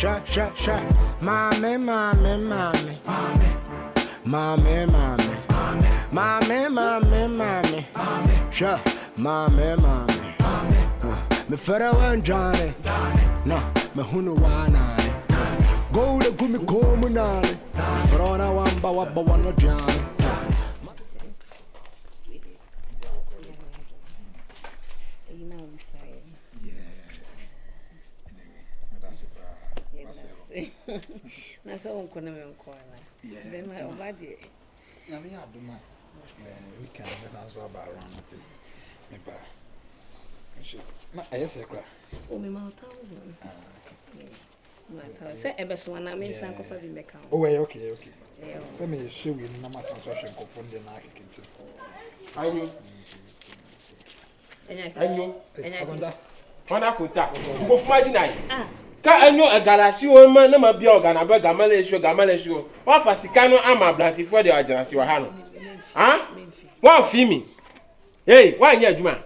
Mommy. Me fera wan Johnny. No, me hunu wana. Go to gumi komunale. Frona wamba wabba wana Johnny. Na so on kona me nko ala. Then my obadi. Na me aduma. We can be so about around it. Me ba. Na ayese kra. O me ma 1000. Ma say ebe so na me san ko fa bi meka. Oh okay. Say me show we na ma san so hwe ko fon de na akekenti. Anyo. Agonda. Wana kuta. Ngo fuma di nai. Ka anyo agalasi o ma na ma bia organa ba gamale show. Wa fa sika no ama blanti for the agalasi wa ha no. Ha? Wa fi mi. Hey, wa nya adwuma.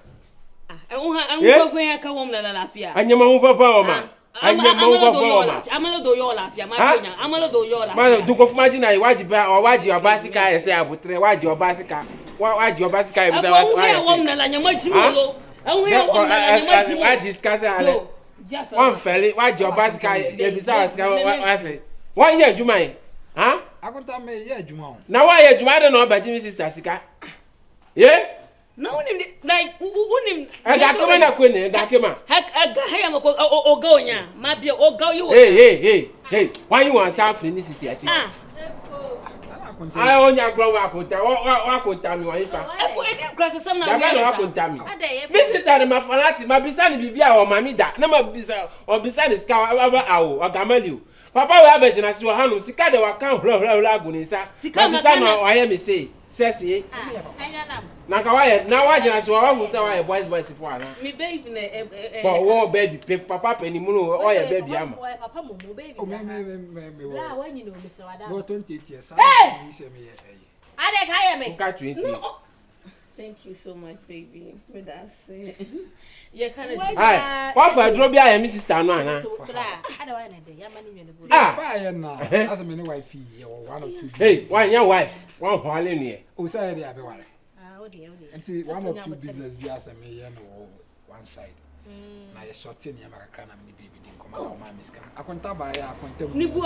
Anwo ko ya ka wom la lafia. Anyama hu papa o ma. Anyama hu papa o ma. Amalo do yo lafia ma konya. Amalo do yo lafia. Ma du ko fuma di nai waji ba o waji obasika ese abutre waji obasika. Waji obasika e bisa wa. Anwo wom na la nyama jimolo. Anwo wom na la nyama jimolo. Wa discuss ale. One feli, why your basket? They besides, I say, why ye, Jumai? Huh? I can't tell me, yeah, Jumon. Now, why you don't know about Jimmy sister Sika? Yeah? No, like, who I got come in a queen, Dakima. Heck, I got him or go, yeah, might be or go you. Hey, why you want something? This is here. I own your grown up with what could tell me if I cross some me. This is that my fanati, my beside Bibia or Mamida, number beside or beside the scout or Gamelu. Papa will have a generation of Hanu, Sika, they will come, Lagunisa, Sika, or I am say, says he. Nakawaya, now I just want to say I boys for one. Me baby, war baby, Papa Penny Moon or a baby. Papa, baby. Oh, when you know, Mr. Adam. 20 years. Thank you so much, baby. That's it. You can't say. What for Drobia and Mrs. Tana? I don't want to do Yamani. Ah, as a many wife, or 1 or 2. Hey, why your wife? One while near. Oh, say, I have one. And see, 1 or 2 business bias and me, one side. Now you're shorting your American and baby didn't come out of my miska. I can't buy a contempt. Nibu,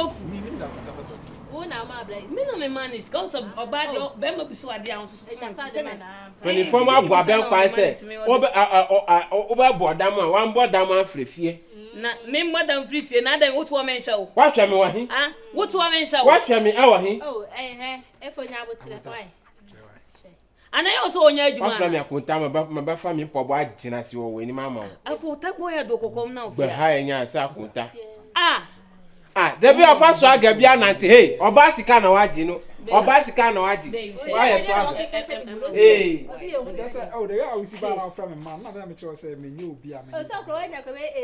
oh, now my blaze. Me no me man is cause of bad your bema biso ade an so. 24 ma bo abel kwan say. Over board am one board am afrefie. Na me modern free fie na dem wotu o men hwa o. Wa hwa me wa hin? Ah, wotu o men hwa o. Wa hwa me awa hin? Oh, efo nya botire why? Ana yo so onya adwuma. Wa hwa me akonta ma ba fa me pobo agina si wo weni ma ma. Afo tagbo ya do kokom na ofia. Be ha enya sa akonta. Debi ofa so aga bia nante hey oba sika na waji no oba sika na waji why so aga hey oh they are we ba from man na me tell say me new bia me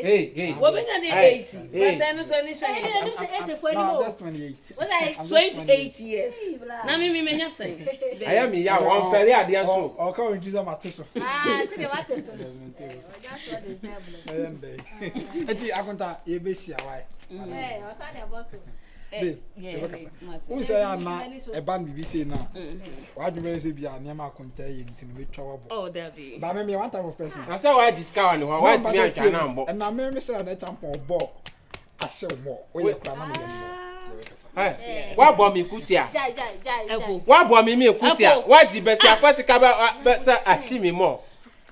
hey wo benya dey 80 but then so ni shey no that's 28 was like 28 years na me menya say I am ya won fere ade so o ka on Jesus mateso to the mateso that's what they say I am there eti akonta ye be shia why eh o sa dey boss who say na e ban BBC na wa dwuma say bia na ma akonta ye ntini metwa wabo oh there be ba me one type of person I say why discount no why ti me atwa na mbo and na me say na champion ball ase mo o ye kra na me wa bo mi kutia wa bo mi kutia wa ji besi afasika ba sa ashimi mo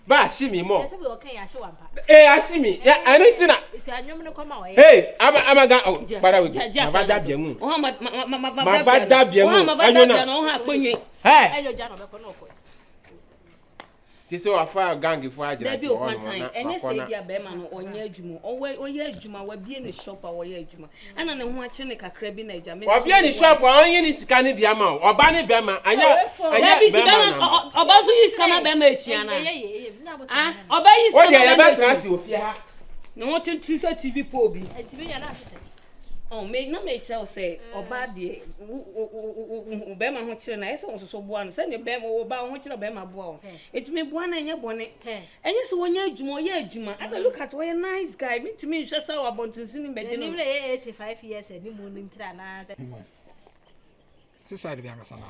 ba ashimi mo say we okay ya wampa ashimi ya anything na it's anwom no come away hey amaga para we ma da bia mu o ma va da bia mu anyo na no ha konwe ayo ja no be ko no ko ti se wa fa gang fo ajira ti o na enye se bia be ma no onye adwuma onye adwuma wa bie ne shop a wo ye adwuma ana ne ho a che ne kakra bi na eja me wa bie ne shop a onye ni sika ne bia ma oba ne bia ma anya be ma oba so yi sika na be ma etua na oba yi sika o de ya be trans ofie ha no wo tin so TV po bi TV ya na Oh, me tell say oba de be ma ho kire na ese won so boa no se ne be ma oba ho kire be ma boa etime boa na enye bone enye so wonya adwuma ye adwuma I look at we nice guy me timi hwe sa wabontinsi ni be de no 85 years ani mu ntira na This side of Yanga Sana.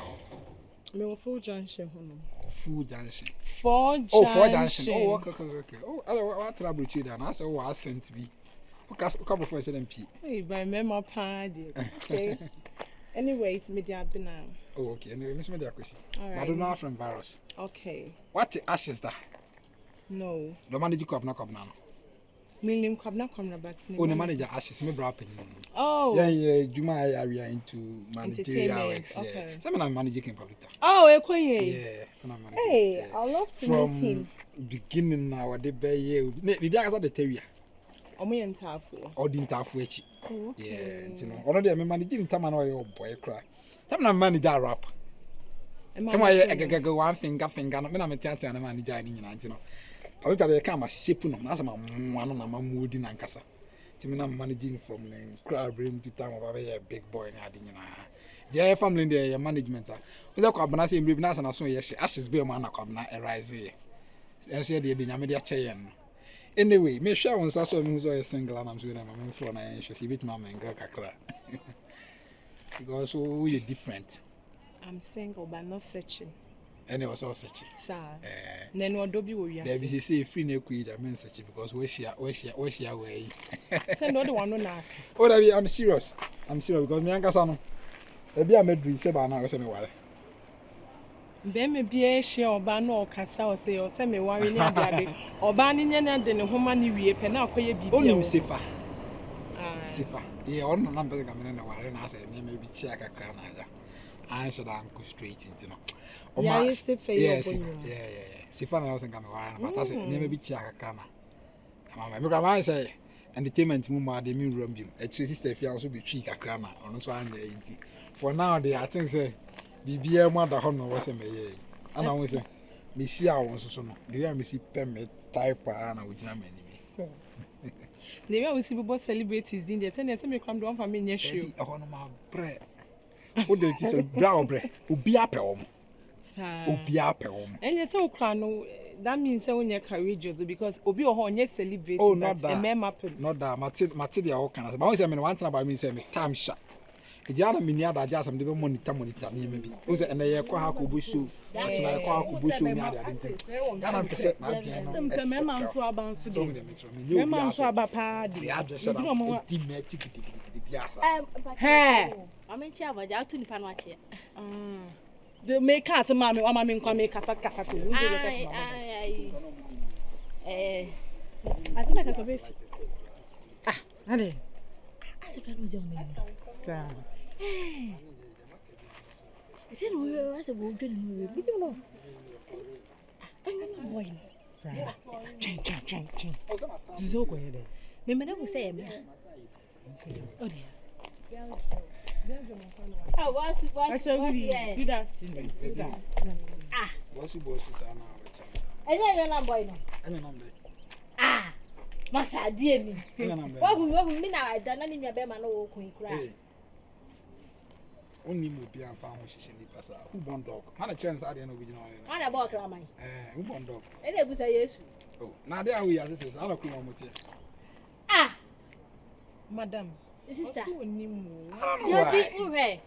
Me full junction hono. Full junction. Four junction. Oh, four junction. Oh, okay. Oh, I what trouble with you then? I said, oh, I sent me. Okay, come before I said MP. Hey, by memo party. Okay. Anyway, it's media now. Oh, okay. Anyway, Miss Media question. Alright. I don't know from virus. Okay. What the ashes that? No. The manager come now. Minim kwabna but oh, the manager ashes me bra pen. Oh. Yeah, Juma area into managerial works. Okay. Yeah. Some man manager can Paluta. Oh, Ekoye. Yeah, manager. Hey, I love to meet him. Beginning now, the bay, the day the terrier. Omoyentafu. Or didn't have which. Yeah, you know. Already I'm managing Tamano boy cry. Tamna manager rap. Come on, go one finger, I'm a theatre and a manager in you. I look at the camera, shaping them as a one of my moody and Cassa. Timina managing from crowd bring to time of a big boy and adding in their family, their management. Without Cabana, Bribnas and I saw yes, ashes be a man of Cabana arise here. As you did in Yamedia Chayan. Anyway, me sure on Sasso Muso is single and I'm sure I'm in front and she see bit mamma and Gakakra. Because we're different. I'm single but not searching. And it was all such. Sir. Then what do you there is a free no quid, I mean such because where's your way? Send all the one on that. Oh, I'm serious. I'm serious because me and Cassano. Maybe I made reset by now, or something. Be me be a share or ban or cassa or say or send me worrying or banning and then a woman you reap and now pay a bit. Only safer. Safer. Yeah, all the numbers coming in the wire and I said, maybe check a crown. I should go straight into no. Yeah, yeah. Sifana was coming around, but I said, never be check a crana. My grandma say, entertainment mumma, the new room, a sister if you also be cheek a crana on so I'm the for now, they are things say, be a mother honor was a may. And I was say, Miss Yao was so no. Do you have Missy Pemme type and with Germany? They always see both celebrities, didn't they? Send us a come down for me near you. I want my bread. What did you say? Brown bread, Ubia Pelm. Ubia Pelm. And you're so crown, that means when you're courageous because Obi or Honey celebrate. Oh, not that. A mem up. Not that. Matilda, all kinds of. I was saying one thing about me saying, time shot. It's the other miniature, just some different monitor, maybe. Was it and they are quite a bushu? That's why I call bushu near the identity. That I'm percent my piano. The member so about to do the member so about party. The address of the team ticket. Hey, I'm in Chava, out to the Panachi. The make us a mammy, or mammy can make us a casaco. I think I can be. Ah, honey. I said, Sir. I didn't know I was a woman. You know, I'm boy. Change. Zogo, Remember, I was saying, oh, dear. Oh, what's good afternoon. Ah, what's your boss? I know your boy. Ah, Massa, dear me. What will mean I done in your bed, man, or queen cry. Only will be found she's in the passa. Who born dog? How a chance I didn't know original. What about Ramai? Who born dog? And it was a yes. Oh, now there we are. This is our queen. Ah, Madam, this is that. I don't know.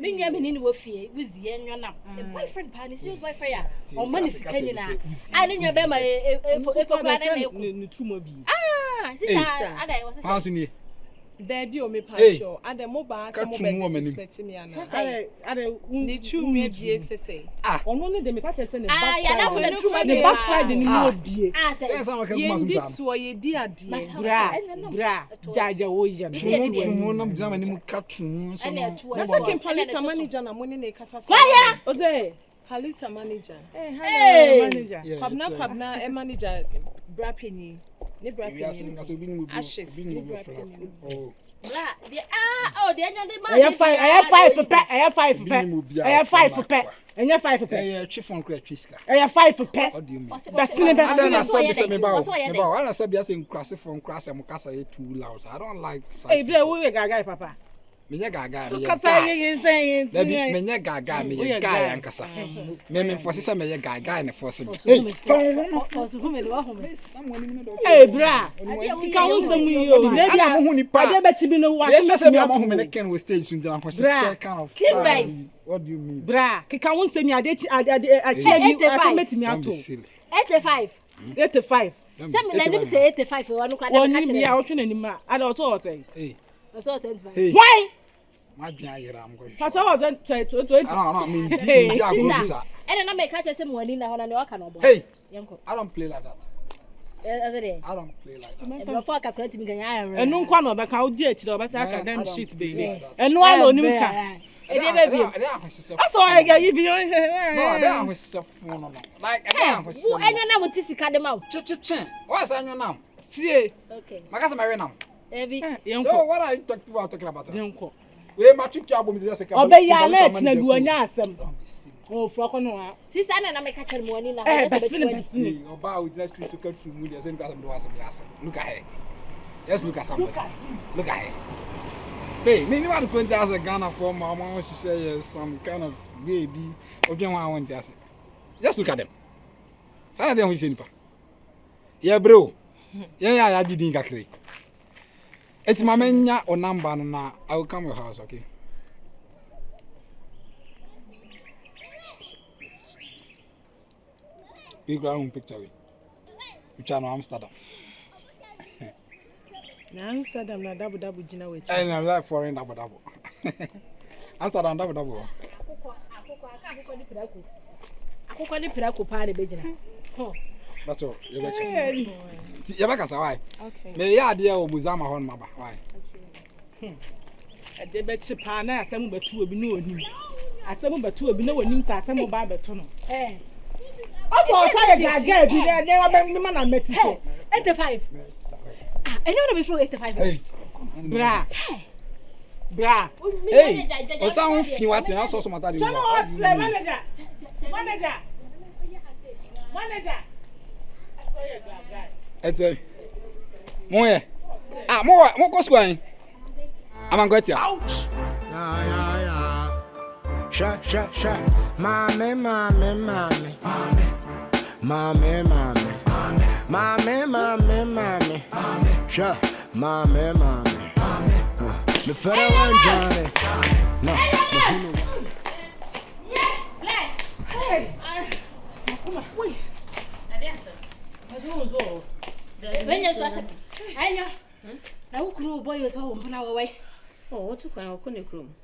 Being a man in Wofie with the young the boyfriend party is your boyfriend. Or money is Kenyan. I didn't remember if ah, sister, I was passing there be me passion and the mobile some expecting me and I need to me say only the make us send the backside the no be ah so ye dear bra jaja wo yan no drama ni mu katun so na second Paluta'S manager na money na kasa oze Paluta'S manager hello manager kwabna manager bra penny ne bra penny ashes ne bra penny Oh, the end of I have 5 for pet. I have 5 for pet. I have 5 for pet. And you 5 for pet. Chief on Criska. I have 5 for pet. What do you mean? That's in the best. I said me about. I said be asking Crassi from Crass and Mukasa too loud. I don't like. Hey, bro, we gaga, papa. Me gaga. Kasa you saying. Me gaga, me guy and Kasa. Me for sister me gaga and for some. Hey, hey, bra. Can we some you? Maybe I'm who ni pa. I bet you be no one. Yes, I am who me can we stage soon down for kind of style. What do you mean? Bra, can we say me I cheer you I met me out. 85. 85. Some men say 85 for one One me out in anymore. I also say. Hey. I saw 25. Why? My dear, I'm going. But I wasn't 20. I don't mean Jago. And I make catch some money now and I can. Hey, I don't play like that. I don't play like that. And before I calculate me, and no one of the cow did to the academic shit, baby. And no one on him. That's why I got you beyond. No, that was so like I was. Who and you know what is cut them out? What's on your name? See, okay. My cousin Marinam. So what are you talking about? Uncle. We matric album is just a couple. Obey your legs, na do anyasem. Oh, froko no. Sister na make catch money now. Oba with less to cut through media same person do as look at her. Just look at somebody. Look at her. Hey, me want to point out a Ghana for mama she say some kind of baby. Okay, one want just look at them. Some of them we see. Yeah, bro. Yeah, didn't get crazy. It's my mania or number now. I will come to your house, okay? Big round picture. Which are Amsterdam. Amsterdam na double jina we. And I like foreign double. Amsterdam double. Akoko ni pirako pa de bejina. That's all. You back why? Okay. Me ya dia o muzama hon maba. Why? E de be chipa na asem betu obi na onim. Asem betu obi na onim sa asem ba betu no. Also say gaga bi dey wa be me na meti so. 85. Ah, and you know before 85. Hey. Bra. Bra. Hey. O sa un fi what na so so mata dey. Manager. It's a Moye. Mo go school an. I'm going to. Ouch. Yeah. Sha. Mommy. Sha. Mommy. Me fera one Johnny. No. When you say, I know. Now, who boy is home when I away? Oh, what you can open room.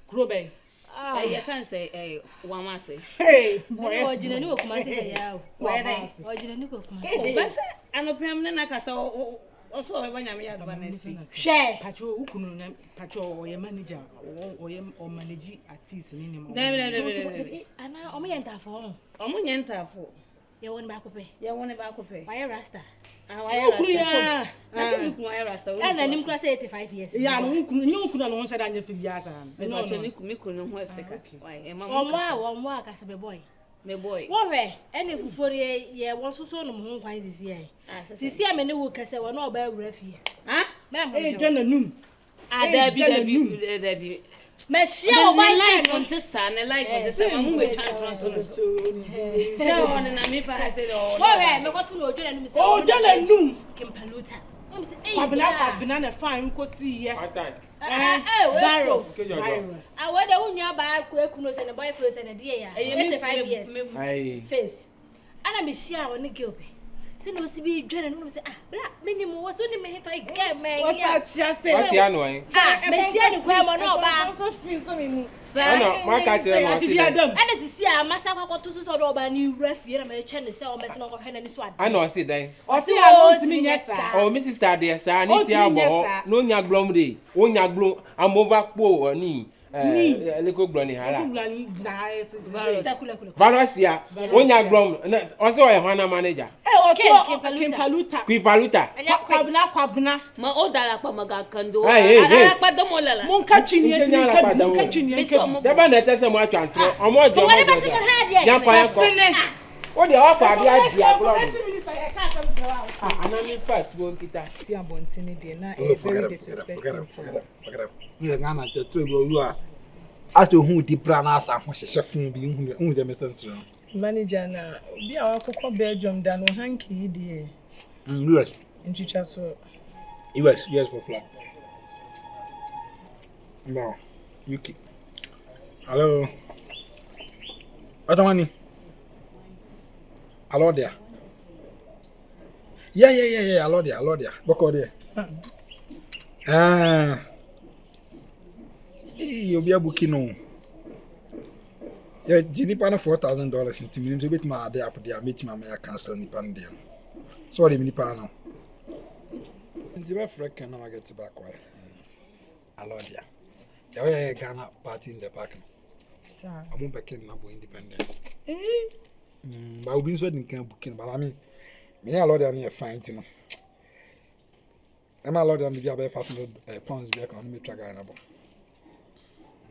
Grobe. I can't say, one must say. Hey, boy, you know, come and say, where they or you know, come and say, I'm a permanent. I saw also when I'm here. Share Patrol, who couldn't patrol or your manager or manage artists in him. And now, only enter for. Only enter for. You want back up? You want back up? Why a rasta? Why rasta? And then you cross 85 years. Yeah, you couldn't launch it on your figures. No, you couldn't have why, one work as a boy. My boy. What way? And if for a year, one so soon, home finds this year. See, I'm a new worker, so we're not about refuge. Huh? Ma'am, hey, Jenna, there be. Monsieur, my life on the sun, and life on the sun. We can't run to so on, and I'm if I said, oh, got to know, oh, John, Kim Paluta. I've been on a fine cozy. Virus. I went on your back, Kunos and a boy first and a dear. 85 years. Face. And I'm a share on the guilty. No to be dreaded and say, minimum was only made if I get me. What's that? Just say, Monsieur, grandma, no, my catcher, and as you see, I must have got to sort of a new refuge and my channel sell messing over hand and swat. I know, I see that. Or see, I to me, yes, sir. Oh, Mrs. Tadia, sir, I need to have no your glom day. When your gloom, I'm over poor or knee. Liko Blonny Hala. Virus. Valosia, Onya Grom, also a Hana manager. Paluta. Kwabna. Ma odala kwa magakando. Hey. Kwa domola. Munka chini. Deba na tese mo atwantro. Omo je mo. O de ofa abia dia blog. Anani fat won kita. Ti abontini de na very disrespectful. Forget it. You Ghana the trade you are. As to who the brand as a fun bi hu je message. Manager na bi a wakokọ Belgium da no hanky die. US. Nchicha so. US for flag. No. UK. Hello. Adamani. Hello there. Yeah. Hello there. Boko there. You be a booking no. Yeah, Jinipa na $4,000 into me to bit my day up there, meet my mayor cancel Nipan deal. Sorry, Nipa no. The way Frank can never get back why. Hello there. The way Ghana party in the park. Sir. I won't back in Nabu independence. But we've been so in camp booking, but I mean, me a lot of me fine to know. I'm a lot of me about 500 pounds back on me track.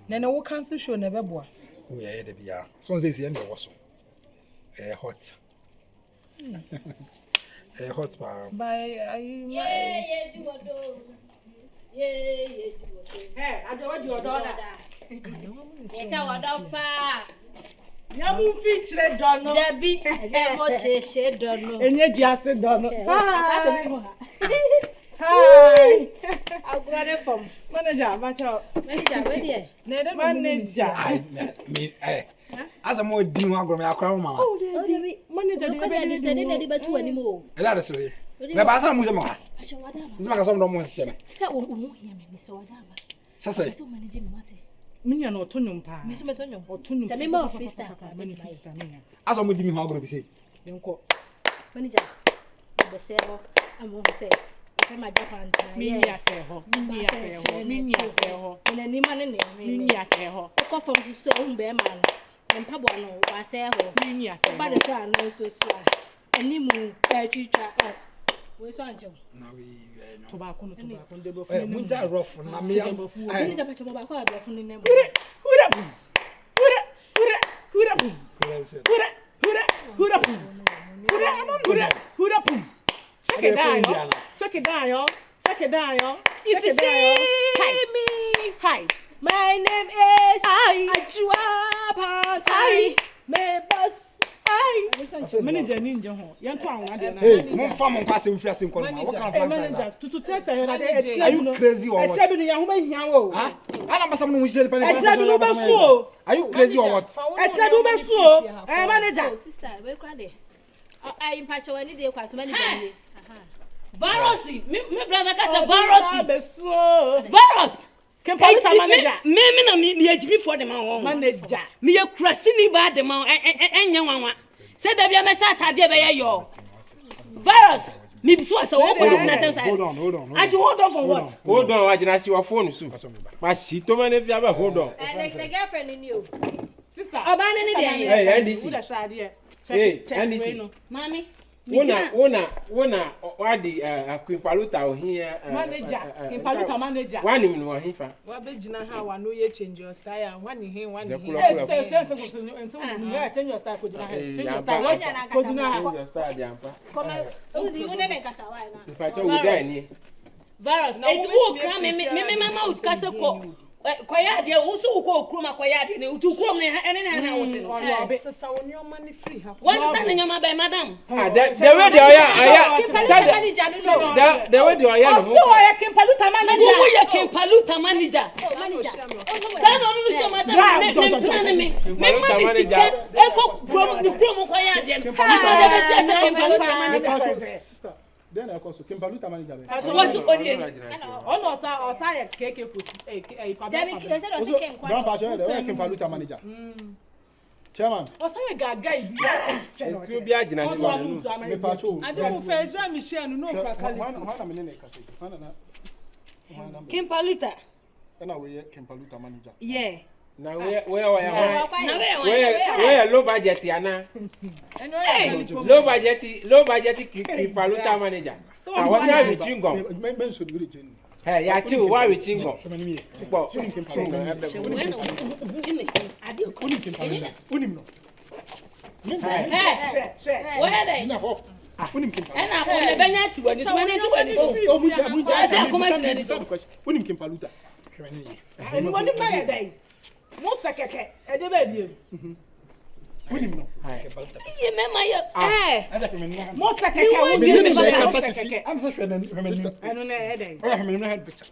Nene wo cancel show never boa. We are the beer. So says the end of was hot. Hot power. By Yeah, do what do. Hey, I don't your daughter. Yamu feature dono. Debbie, she dono. Enye giase dono. Hi. I'll grab it from Manager, where dear? Manager. Me, as a more dim, I'm going to cry, Mamma. Manager, you said it about two anymore. That is really. The Baza Muzama. It's like some more. So say, Minya no tonum pa. Miss Matonum. Or tonum. Some more fista. as I'm with him, how going to say. Manager. The sale. I'm going to say. My Japan. Minya say ho. Minya say ho. And any man in there. Minya say ho. A cough from so bear man. And Pabuano, I say ho. Minya say By the time, no so swag. Any moon, teacher. Where's Anjo? Now we tobacco. Winter rough. I'm here. Check it down. If you see me, hi. My name is Ajua Pantan. My boss. Manager ninja ho. Yanto anwa de na. Hey, mon fam on pass free asim kono. What kind of manager to tell say are you crazy or what? Except you huma hian wo. Huh? Ala masa mo wujele pa. Except you be so. Are you crazy or what? Except you be so. Manager. Sister, where kwa de? I impatch any day kwa so manager. Virus, me brother ka say virus. Paluta'S manager. Me na me HB for the man. Manager. Me ye krasini ba the man enya wanwa. Say da bia me sha atade be ye yo. Virus, me be so say what Hold on. I should hold on for what? Hold on, I just see your phone soon. But she told me if you have a hold on. And the girlfriend in you. Sister. Abana ni dey. Hey, NDC. Hey, NDC. Mommy. Wona what the Queen Paluta'S here manager Queen Paluta'S manager one him no hifa wa be gina ha wa no ye change your style one him change your style ko gina ha change your style ko gina ha change your style dey ampa come uzi one na kasa wa na ipacho we dey ni virus it who cram me mama uskase ko kwaya de usu uko kroma kwaya de ne utu krom ne ene na wote no sasa woni o mani free ha what is na nyoma by madam the way they are the way they are no so ya Queen Paluta'S manager who ya Queen Paluta'S manager sana onu so madam me manager eko krom kwaya de ni ba de se Queen Paluta'S manager then I call so Queen Paluta'S manager. What's odi ono sa ya keke foot Don't pass you the Queen Paluta'S manager. Chairman. Osa ya gaga ibi you be agina si wa nu Me pacho. ade mo fe exam share no kwa kale Hana me ne kase. Hana Queen Paluta'S na we can Paluta manager. Yeah. Now where low budget yana. Low budget Paluta manager. I was having chingo. Men should be the Hey, ya chill, why we chingo? Where are they? And I want to bring to one. Unim Kim Paluta. And one by a day. Most a keke, a baby. Unim no. Most a keke, I'm such an I don't know a day. I have picture.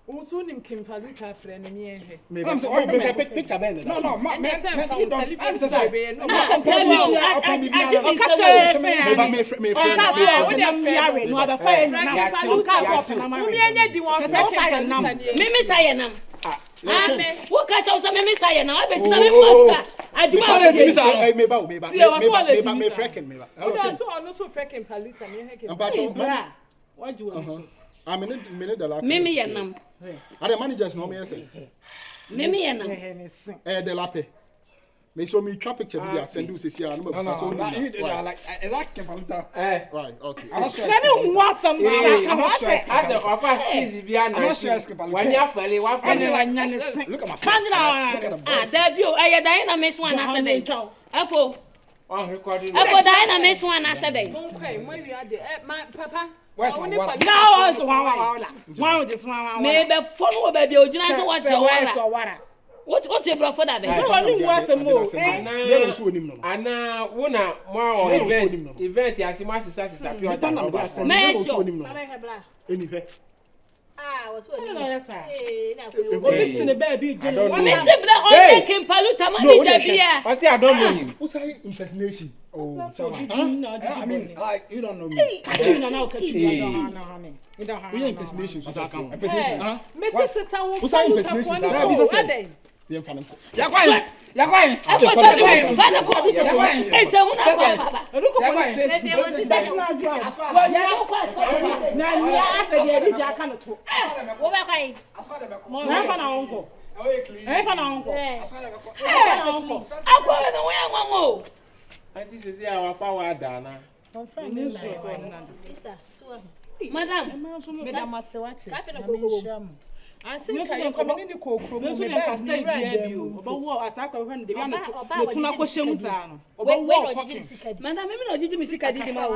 Oh, soon in Kim Paluta friend and near her. Maybe I'm so picture band. No, I'm what catch us? Mimi say now. I bet you I do what do you I'm in a minute. Mimi and them. Are the managers no me say? Mimi and them. The lape. Me show me trap picture video send you see no like exactly right, okay. I don't want some as a offer easy bia na. When you fell, what for? Look at my face. There you. I Diana miss one yesterday. Afo. On recording. Afo Diana miss one yesterday. When we are the my papa. Where's my water? Now also one just one. Maybe follow baby Ojina so what's your water? What your brother for that? No one was a more. Ana wona mo event ya simu asisa pure ta. Anyway. Ah, was what? It's in the baby. Mr. Black on Kim Paluta manager here. I say I don't know him. Who's that impersonation? Oh, I mean, like you don't know me. I don't know. You don't have impersonation. Who's that? Who's that impersonation? Bien fanning. Ya kwai. I was sorry. Fana ko. Hey, say una papa. Look at this. Na ni afa de ri ja kan to. Wo ba kwai. Na fa na onko. Eh fa na onko. Akwa na we anwango. Auntie say our fa dana. Madam, Madam Masewati. Ka fe na go. I think I am coming in the cocoa. No, you can stay there. About what I saw when they are not to knock Shemuzano. About what? Madam, maybe no Jimmy Sika did my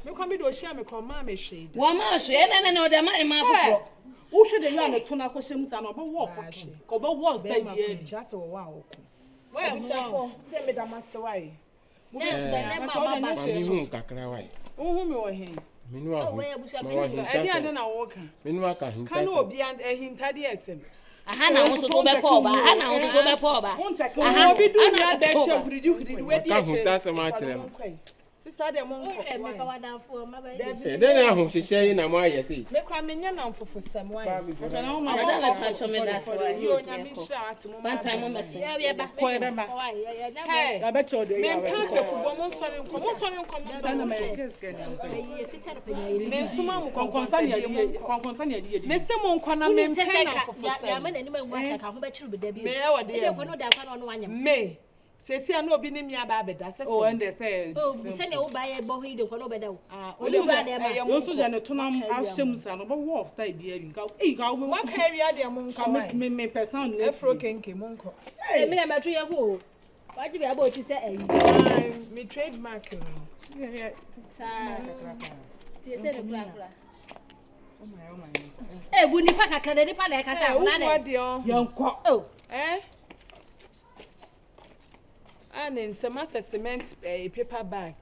you come to share me come mamma shade. One marsh, and I know the man. Who should they are to knock Shemuzano about what? About what's that? Just a wow. Where for? Then Madam Masawai. Who me or him? Meanwhile, I didn't walk. Meanwhile, can be and a hint at the Hana also so be poor, Hana also so be poor. I will be doing that better with you. That's a matter. Sister, they won't for my baby. Then I hope she say in a more, yes. Make a minion for some way. I don't touch me that's why you shot. One time on my say, I bet you they are. Say no be near Babeda. Oh, and they say, oh, send you buy a boy, don't know better. Only by them. I am also going to turn on our shims and over walks. They did go. What area they among me person, Afro King Monko. I mean, I'm a tree of who. What do you about to say? Me trademark. Eh, wouldn't you pack a candy pan like I said? Young cock. Oh, eh? And in some cement paper bag.